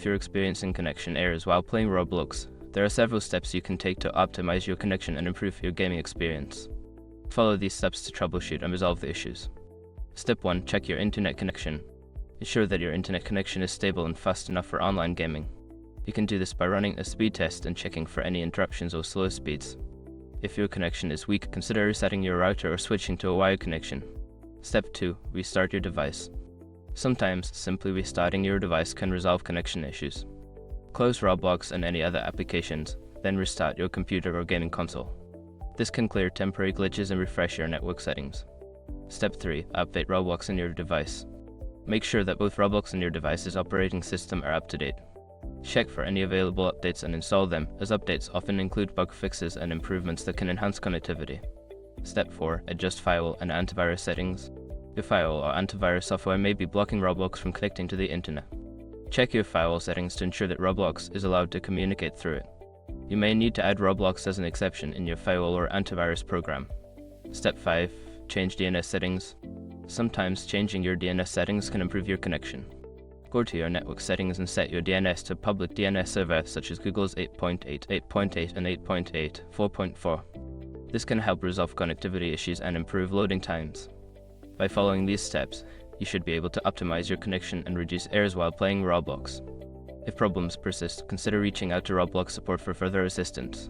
you're experiencing connection errors while playing Roblox, there are several steps you can take to optimize your connection and improve your gaming experience. Follow these steps to troubleshoot and resolve the issues. Step 1. Check your internet connection. Ensure that your internet connection is stable and fast enough for online gaming. You can do this by running a speed test and checking for any interruptions or slow speeds. If your connection is weak, consider resetting your router or switching to a wired connection. Step 2. Restart your device. Sometimes, simply restarting your device can resolve connection issues. Close Roblox and any other applications, then restart your computer or gaming console. This can clear temporary glitches and refresh your network settings. Step 3. Update Roblox on your device. Make sure that both Roblox and your device's operating system are up to date. Check for any available updates and install them, as updates often include bug fixes and improvements that can enhance connectivity. Step 4. Adjust firewall and antivirus settings. Your firewall or antivirus software may be blocking Roblox from connecting to the internet. Check your firewall settings to ensure that Roblox is allowed to communicate through it. You may need to add Roblox as an exception in your firewall or antivirus program. Step 5. Change DNS settings. Sometimes changing your DNS settings can improve your connection. Go to your network settings and set your DNS to public DNS server such as Google's 8.8, 8.8 and 8.8, 4.4. This can help resolve connectivity issues and improve loading times. By following these steps, you should be able to optimize your connection and reduce errors while playing Roblox. If problems persist, consider reaching out to Roblox support for further assistance.